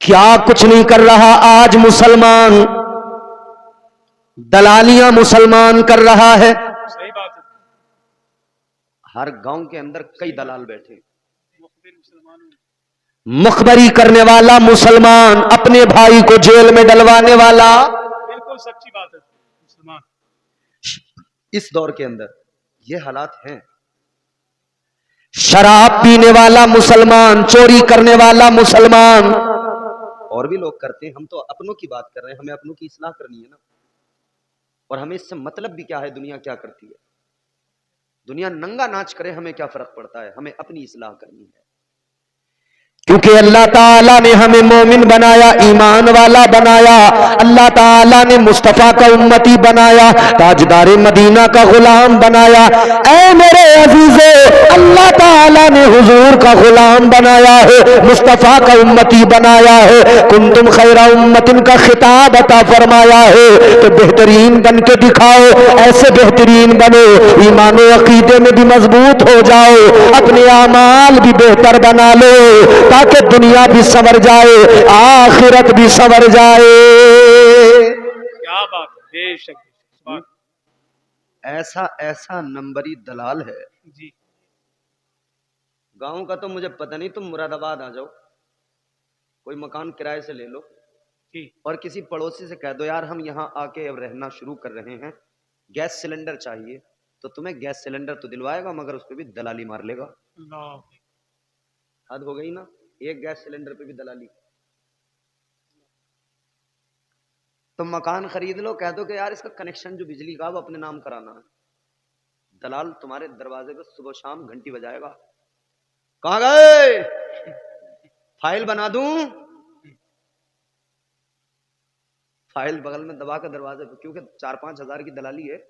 क्या कुछ नहीं कर रहा आज मुसलमान, दलालियां मुसलमान कर रहा है। सही बात है। हर गांव के अंदर कई दलाल बैठे, मुखबरी करने वाला मुसलमान, अपने भाई को जेल में डलवाने वाला। बिल्कुल सच्ची बात है। मुसलमान इस दौर के अंदर ये हालात हैं। शराब पीने वाला मुसलमान, चोरी करने वाला मुसलमान, और भी लोग करते हैं। हम तो अपनों की बात कर रहे हैं, हमें अपनों की इस्लाह करनी है ना। और हमें इससे मतलब भी क्या है, दुनिया क्या करती है। दुनिया नंगा नाच करे, हमें क्या फर्क पड़ता है, हमें अपनी इस्लाह करनी है। क्योंकि अल्लाह ताला ने हमें मोमिन बनाया, ईमान वाला बनाया। अल्लाह ताला ने मुस्तफा का उम्मती बनाया, ताजदारे मदीना का गुलाम बनाया। ऐ मेरे अजीजों, अल्लाह ताला ने हुजूर का गुलाम बनाया है, मुस्तफा का उम्मती बनाया है। कुंतुम खैरा उम्मतिन का खिताब अता फरमाया है। तो बेहतरीन बन के दिखाओ, ऐसे बेहतरीन बनो, ईमान व अकीदे में भी मजबूत हो जाओ, अपने आमाल भी बेहतर बना लो, ताकि दुनिया भी संवर जाए, आखिरत भी संवर जाए। क्या बात है, बेशक। ऐसा ऐसा नंबरी दलाल है जी। गांव का तो मुझे पता नहीं, तुम मुरादाबाद आ जाओ, कोई मकान किराए से ले लो जी। और किसी पड़ोसी से कह दो यार हम यहाँ आके अब रहना शुरू कर रहे हैं, गैस सिलेंडर चाहिए, तो तुम्हें गैस सिलेंडर तो दिलवाएगा मगर उस पर भी दलाली मार लेगा। हद हो गई ना, एक गैस सिलेंडर पे भी दलाली। तुम मकान खरीद लो, कह दो कि यार इसका कनेक्शन जो बिजली का वो अपने नाम कराना है, दलाल तुम्हारे दरवाजे पे सुबह शाम घंटी बजाएगा। कहां गए, फाइल बना दूं, फाइल बगल में दबा कर दरवाजे पे, क्योंकि 4-5 हजार की दलाली है।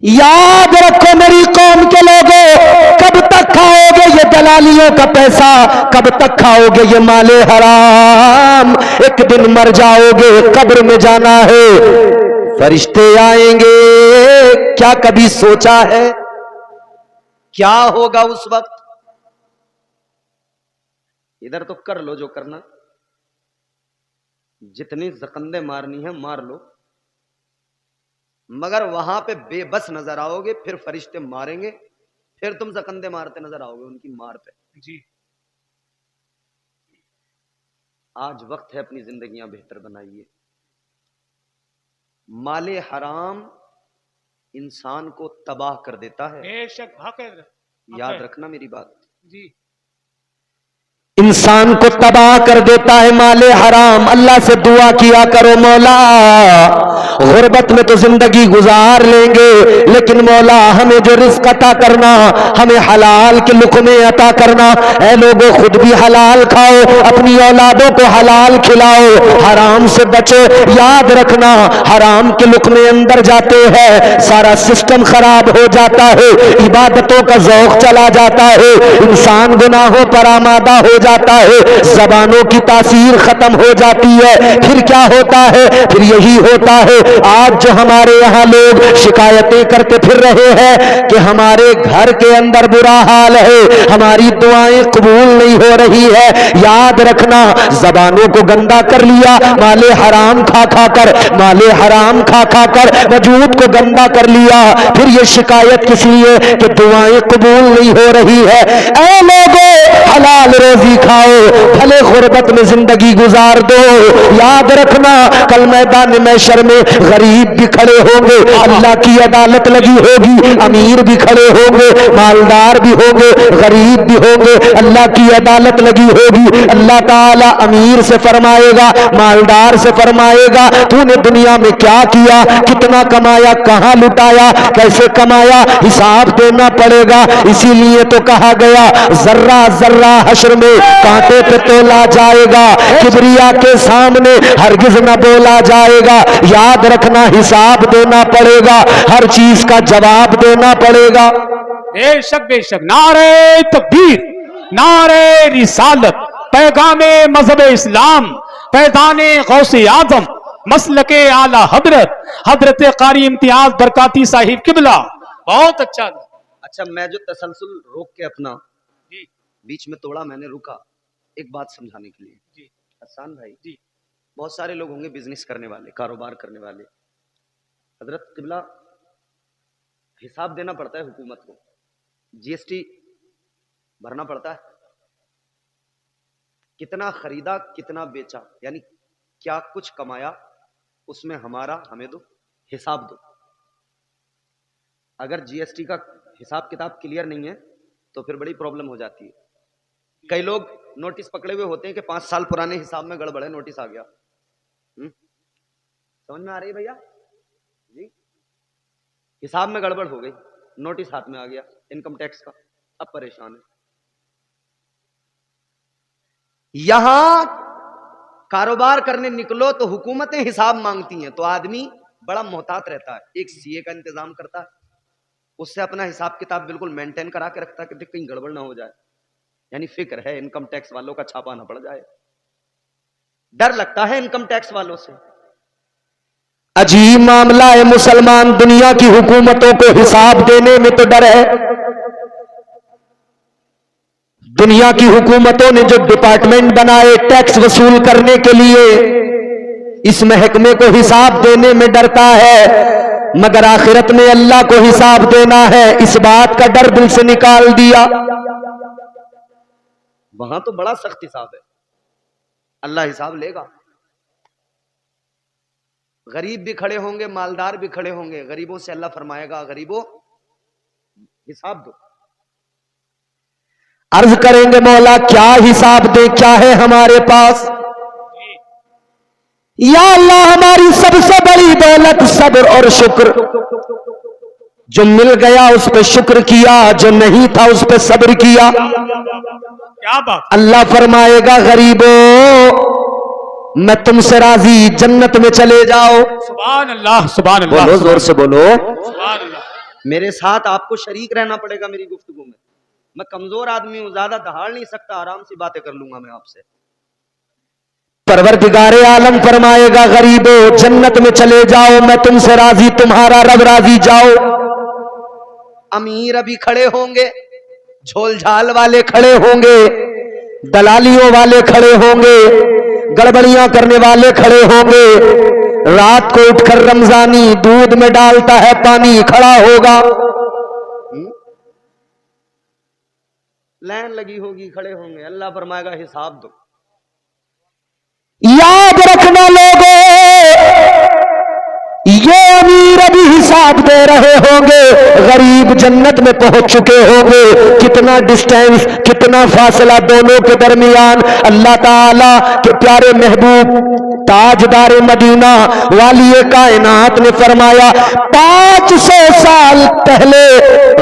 याद रखो मेरी कौम के लोगों, कब तक खाओगे ये दलालियों का पैसा, कब तक खाओगे ये माले हराम। एक दिन मर जाओगे, कब्र में जाना है, फरिश्ते आएंगे। क्या कभी सोचा है क्या होगा उस वक्त? इधर तो कर लो जो करना, जितनी जकंदे मारनी है मार लो, मगर वहां पे बेबस नजर आओगे, फिर फरिश्ते मारेंगे, फिर तुम जकंदे मारते नजर आओगे उनकी मार पे। जी। आज वक्त है अपनी जिंदगियां बेहतर बनाइए। माले हराम इंसान को तबाह कर देता है। बेशक। याद रखना मेरी बात जी। इंसान को तबाह कर देता है माले हराम। अल्लाह से दुआ किया करो, मौला गुर्बत में तो जिंदगी गुजार लेंगे, लेकिन मौला हमें जो रिस्क अता करना, हमें हलाल के लुक़मे अता करना। ऐ लोगों, खुद भी हलाल खाओ, अपनी औलादों को हलाल खिलाओ, हराम से बचो। याद रखना, हराम के लुक़मे अंदर जाते हैं, सारा सिस्टम खराब हो जाता है, इबादतों का ज़ौक़ चला जाता है, इंसान गुनाहों पर आमादा हो जाता है, ज़बानों की तासीर खत्म हो जाती है। फिर क्या होता है? फिर यही होता है आज जो हमारे यहाँ लोग शिकायतें करते फिर रहे हैं कि हमारे घर के अंदर बुरा हाल है, हमारी दुआएं कबूल नहीं हो रही है। याद रखना, ज़बानों को गंदा कर लिया, माले हराम खा खा कर, माले हराम खा खा कर वजूद को गंदा कर लिया, फिर ये शिकायत किस लिए कि दुआएं कबूल नहीं हो रही है। ऐ लोगों, हलाल रोजी खाओ, भले गुर्बत में जिंदगी गुजार दो। याद रखना, कल मैदान महशर में गरीब भी खड़े होंगे, अल्लाह की अदालत लगी होगी, अमीर भी खड़े होंगे, मालदार भी होंगे, गरीब भी होंगे, अल्लाह की अदालत लगी होगी। अल्लाह ताला अमीर से फरमाएगा, मालदार से फरमाएगा, तूने दुनिया में क्या किया, कितना कमाया, कहां लुटाया, कैसे कमाया, हिसाब देना पड़ेगा। इसीलिए तो कहा गया, जर्रा जर्रा हश्र में कांटे पे तोला जाएगा, किबरिया के सामने हरगिज न बोला जाएगा। याद रखना, हिसाब देना पड़ेगा, हर चीज का जवाब देना पड़ेगा। बेशक बेशक। नारे तकबीर, नारे रिसालत, पैगामे मजहब इस्लाम, पैदाने गौसे आजम, मसलके आला हजरत, हजरत कारी इम्तियाज बरकाती साहिब किबला। बहुत अच्छा। अच्छा, मैं जो तसलसल रोक के अपना बीच में तोड़ा, मैंने रुका, एक बात समझाने के लिए। जी हसन भाई, जी बहुत सारे लोग होंगे बिजनेस करने वाले, कारोबार करने वाले। हजरत किबला, हिसाब देना पड़ता है हुकूमत को, जीएसटी भरना पड़ता है, कितना खरीदा कितना बेचा, यानी क्या कुछ कमाया, उसमें हमारा हमें दो, हिसाब दो। अगर जीएसटी का हिसाब किताब क्लियर नहीं है तो फिर बड़ी प्रॉब्लम हो जाती है। कई लोग नोटिस पकड़े हुए होते हैं कि 5 साल पुराने हिसाब में गड़बड़ है, नोटिस आ गया। समझ में आ रही है भैया जी? हिसाब में गड़बड़ हो गई, नोटिस हाथ में आ गया इनकम टैक्स का, अब परेशान है। यहां कारोबार करने निकलो तो हुकूमतें हिसाब मांगती हैं, तो आदमी बड़ा मोहतात रहता है, एक सीए का इंतजाम करता है, उससे अपना हिसाब किताब बिल्कुल मेंटेन करा के रखता है कि कहीं गड़बड़ ना हो जाए, यानी फिक्र है इनकम टैक्स वालों का छापा ना पड़ जाए, डर लगता है इनकम टैक्स वालों से। अजीब मामला है, मुसलमान दुनिया की हुकूमतों को हिसाब देने में तो डर है। दुनिया की हुकूमतों ने जो डिपार्टमेंट बनाए टैक्स वसूल करने के लिए, इस महकमे को हिसाब देने में डरता है, मगर आखिरत में अल्लाह को हिसाब देना है, इस बात का डर दिल से निकाल दिया। वहां तो बड़ा सख्त हिसाब है, अल्लाह हिसाब लेगा। गरीब भी खड़े होंगे, मालदार भी खड़े होंगे, गरीबों से अल्लाह फरमाएगा गरीबों हिसाब दो। अर्ज करेंगे मौला क्या हिसाब दे, क्या है हमारे पास। या अल्लाह हमारी सबसे बड़ी दौलत सब्र और शुक्र, जो मिल गया उस पे शुक्र किया, जो नहीं था उस पे सब्र किया। क्या बात। अल्लाह फरमाएगा गरीबों मैं तुमसे राजी, जन्नत में चले जाओ। सुभान अल्लाह, सुभान अल्लाह, बोलो जोर से बोलो। सुभान अल्लाह। मेरे साथ आपको शरीक रहना पड़ेगा मेरी गुफ्तगू में। मैं कमजोर आदमी हूं, ज्यादा दहाड़ नहीं सकता, आराम से बातें कर लूंगा मैं आपसे। परवरदिगारे आलम फरमाएगा गरीबों जन्नत में चले जाओ, मैं तुमसे राजी, तुम्हारा रब राजी, जाओ। अमीर अभी खड़े होंगे, झोलझाल वाले खड़े होंगे, दलालियों वाले खड़े होंगे, गड़बड़ियां करने वाले खड़े होंगे। रात को उठकर रमजानी दूध में डालता है पानी खड़ा होगा। लाइन लगी होगी, खड़े होंगे, अल्लाह फरमाएगा हिसाब दो। याद रखना लोगों, ये अमीर अभी हिसाब दे रहे होंगे, गरीब जन्नत में पहुंच चुके होंगे। कितना डिस्टेंस, कितना फासला दोनों के दरमियान। अल्लाह ताला के प्यारे महबूब ताजदार मदीना वाली कायनात ने फरमाया 500 साल पहले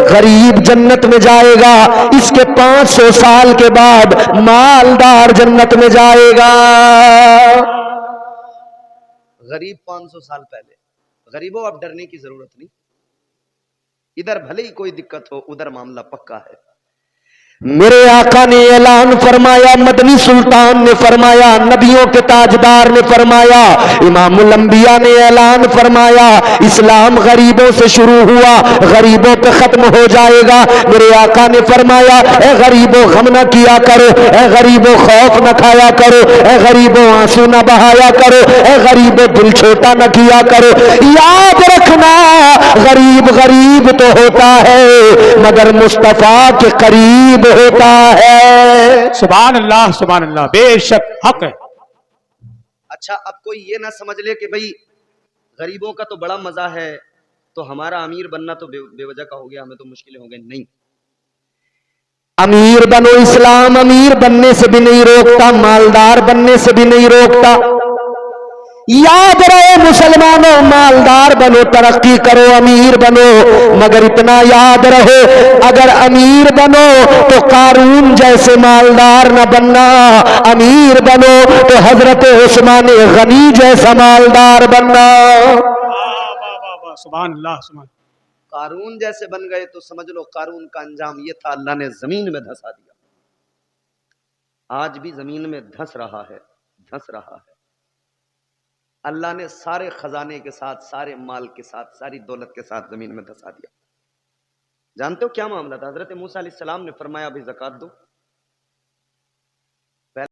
गरीब जन्नत में जाएगा, इसके 500 साल के बाद मालदार जन्नत में जाएगा। गरीब 500 साल पहले। गरीबों अब डरने की जरूरत नहीं, इधर भले ही कोई दिक्कत हो, उधर मामला पक्का है। मेरे आका ने ऐलान फरमाया, मदनी सुल्तान ने फरमाया, नबियों के ताजदार ने फरमाया, इमामुल अंबिया ने ऐलान फरमाया, इस्लाम गरीबों से शुरू हुआ, गरीबों पे खत्म हो जाएगा। मेरे आका ने फरमाया, ए गरीबों गम न किया करो, ए गरीबों खौफ न खाया करो, ए गरीबों आंसू न बहाया करो, ए गरीबों दिल छोटा न किया करो। याद रखना गरीब गरीब तो होता है मगर मुस्तफा के करीब होता है। सुभान अल्लाह, सुभान अल्लाह, बेशक हक है। अच्छा, अब कोई ये ना समझ ले कि भाई गरीबों का तो बड़ा मजा है, तो हमारा अमीर बनना तो बेवजह का हो गया, हमें तो मुश्किलें हो गई। नहीं, अमीर बनो, इस्लाम अमीर बनने से भी नहीं रोकता, मालदार बनने से भी नहीं रोकता। याद रहे मुसलमानों, मालदार बनो, तरक्की करो, अमीर बनो, मगर इतना याद रहो अगर अमीर बनो तो कारून जैसे मालदार न बनना, अमीर बनो तो हजरत उस्मान गनी जैसा मालदार बनना। सुभान अल्लाह, सुभान। कारून जैसे बन गए तो समझ लो कारून का अंजाम ये था, अल्लाह ने जमीन में धंसा दिया। आज भी जमीन में धंस रहा है, धंस रहा है। अल्लाह ने सारे खजाने के साथ, सारे माल के साथ, सारी दौलत के साथ जमीन में धंसा दिया। जानते हो क्या मामला था? हजरत मूसा अलैहिस्सलाम ने फरमाया, अभी ज़कात दो।